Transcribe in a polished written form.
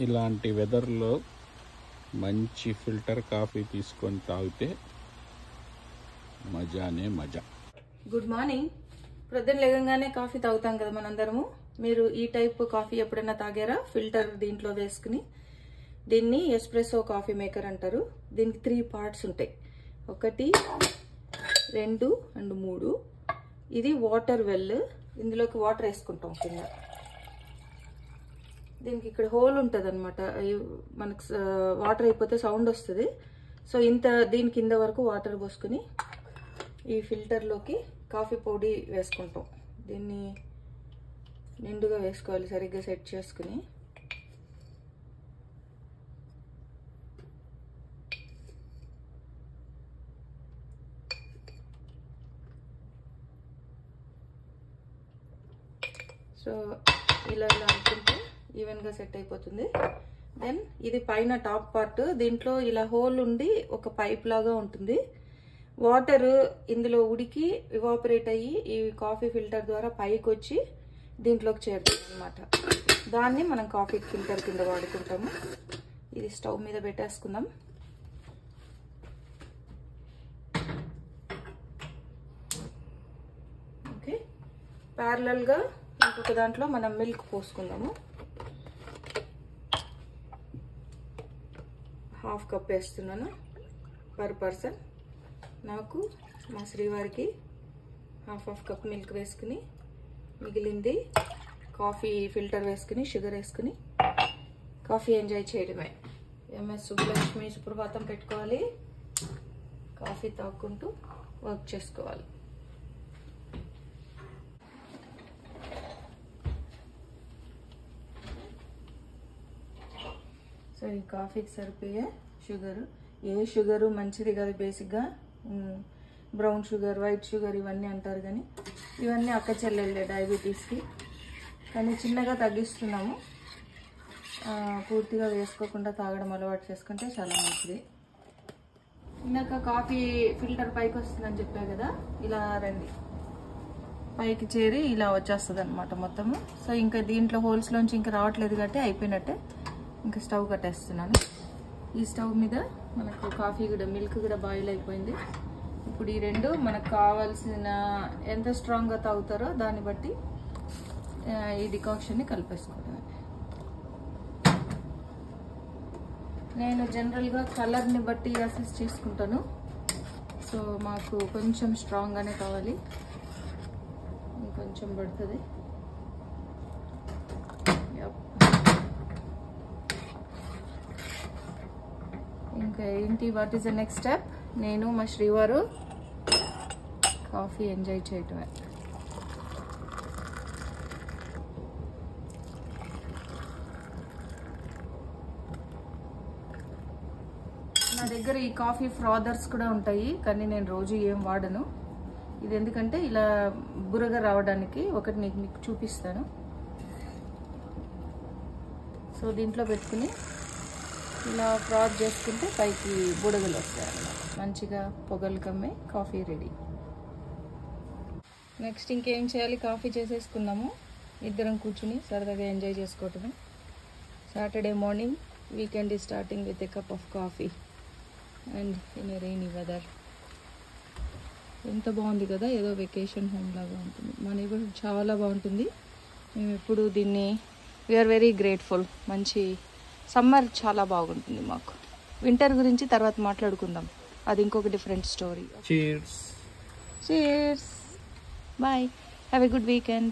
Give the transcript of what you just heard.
ఇలాంటి వెదర్లో మంచి filter coffee తీసుకొని తాగితే మజానే మజా. Good morning. ప్రొద్దున లేవగానే కాఫీ తాగుతాం కదా మనందరము. మీరు ఈ టైప్ కాఫీ ఎప్పుడైనా తాగారా? ఫిల్టర్ దీంట్లో వేసుకుని. దీన్ని ఎస్ప్రెసో కాఫీ మేకర్ అంటారు. దీనికి 3 పార్ట్స్ ఉంటాయి. 1, 2 అండ్ 3. ఇది వాటర్ వెల్. ఇందులోకి వాటర్ వేసుకుంటాం కింద. దీనికి ఇక్కడ హోల్ ఉంటుంది అనమాట. మనకు వాటర్ అయిపోతే సౌండ్ వస్తుంది. సో దీని కింద వరకు వాటర్ పోసుకుని ఈ ఫిల్టర్లోకి కాఫీ పొడి వేసుకుంటాం. దీన్ని నిండుగా వేసుకోవాలి, సరిగ్గా సెట్ చేసుకుని. సో ఇలా అనుకుంటే ఈవెన్గా సెట్ అయిపోతుంది. దెన్ ఇది పైన టాప్ పార్ట్. దీంట్లో ఇలా హోల్ ఉండి ఒక పైప్ లాగా ఉంటుంది. వాటర్ ఇందులో ఉడికి ఇవాపరేట్ అయ్యి ఈ కాఫీ ఫిల్టర్ ద్వారా పైకి వచ్చి దీంట్లోకి చేరుతుంది అనమాట. దాన్ని మనం కాఫీ ఫిల్టర్ కింద వాడుకుంటాము. ఇది స్టవ్ మీద పెట్టేసుకుందాం. ఓకే, ప్యారలల్గా ఇంకొక దాంట్లో మనం మిల్క్ పోసుకుందాము. 1/2 కప్ వేస్తున్నాను పర్ పర్సన్. నాకు మా శ్రీవారికి 1/2 కప్ మిల్క్ వేసుకుని మిగిలింది కాఫీ ఫిల్టర్ వేసుకుని షుగర్ వేసుకుని కాఫీ ఎంజాయ్ చేయడమే. ఎంఎస్ సుబ్బలక్ష్మి సుప్రభాతం పెట్టుకోవాలి, కాఫీ తాగుకుంటూ వర్క్ చేసుకోవాలి. సో ఈ కాఫీకి సరిపోయే షుగర్. ఏ షుగరు మంచిది కాదు బేసిక్గా. బ్రౌన్ షుగర్, వైట్ షుగర్ ఇవన్నీ అంటారు, కానీ ఇవన్నీ అక్క చెల్లెళ్ళే డయాబెటీస్కి. కానీ చిన్నగా తగ్గిస్తున్నాము. పూర్తిగా వేసుకోకుండా తాగడం అలవాటు చేసుకుంటే చాలా మంచిది. ఇందాక కాఫీ ఫిల్టర్ పైకి వస్తుందని చెప్పా కదా, ఇలా రండి, పైకి చేరి ఇలా వచ్చేస్తుంది అనమాట మొత్తము. సో ఇంకా దీంట్లో హోల్స్లోంచి ఇంకా రావట్లేదు కాబట్టి అయిపోయినట్టే. ఇంకా స్టవ్ కట్టేస్తున్నాను. ఈ స్టవ్ మీద మనకు కాఫీ కూడా మిల్క్ కూడా బాయిల్ అయిపోయింది. ఇప్పుడు ఈ రెండు మనకు కావాల్సిన ఎంత స్ట్రాంగ్గా తాగుతారో దాన్ని బట్టి ఈ డికాక్షన్ని కలిపేసుకోవడమే. నేను జనరల్గా కలర్ని బట్టి అసెస్ చేసుకుంటాను. సో మాకు కొంచెం స్ట్రాంగ్గానే కావాలి, ఇంకొంచెం పడుతుంది. ఇంకా ఏంటి, what is the next step? నేను మా శ్రీవారు కాఫీ ఎంజాయ్ చేయటమే. నా దగ్గర ఈ కాఫీ ఫ్రాదర్స్ కూడా ఉంటాయి, కానీ నేను రోజు ఏం వాడను. ఇది ఎందుకంటే ఇలా బురగా రావడానికి ఒకటి మీకు చూపిస్తాను. సో దీంట్లో పెట్టుకుని ఇలా ఫ్రాడ్ చేసుకుంటే పైకి బుడగలు వస్తాయి అన్నమాట. మంచిగా పొగలు కమ్మే కాఫీ రెడీ. నెక్స్ట్ ఇంకేం చేయాలి? కాఫీ చేసేసుకున్నాము. ఇద్దరం కూర్చుని సరదాగా ఎంజాయ్ చేసుకోవటమే. Saturday morning, weekend is starting with a cup of coffee and in a rainy weather. ఎంత బాగుంది కదా, ఏదో వెకేషన్ హోమ్ లాగా ఉంటుంది. మా నైబర్హుడ్ చాలా బాగుంటుంది. మేము ఎప్పుడు దీన్ని వీఆర్ వెరీ గ్రేట్ఫుల్. మంచి సమ్మర్ చాలా బాగుంటుంది మాకు. వింటర్ గురించి తర్వాత మాట్లాడుకుందాం, అది ఇంకొక different story. Cheers. Cheers. Bye. Have a good weekend.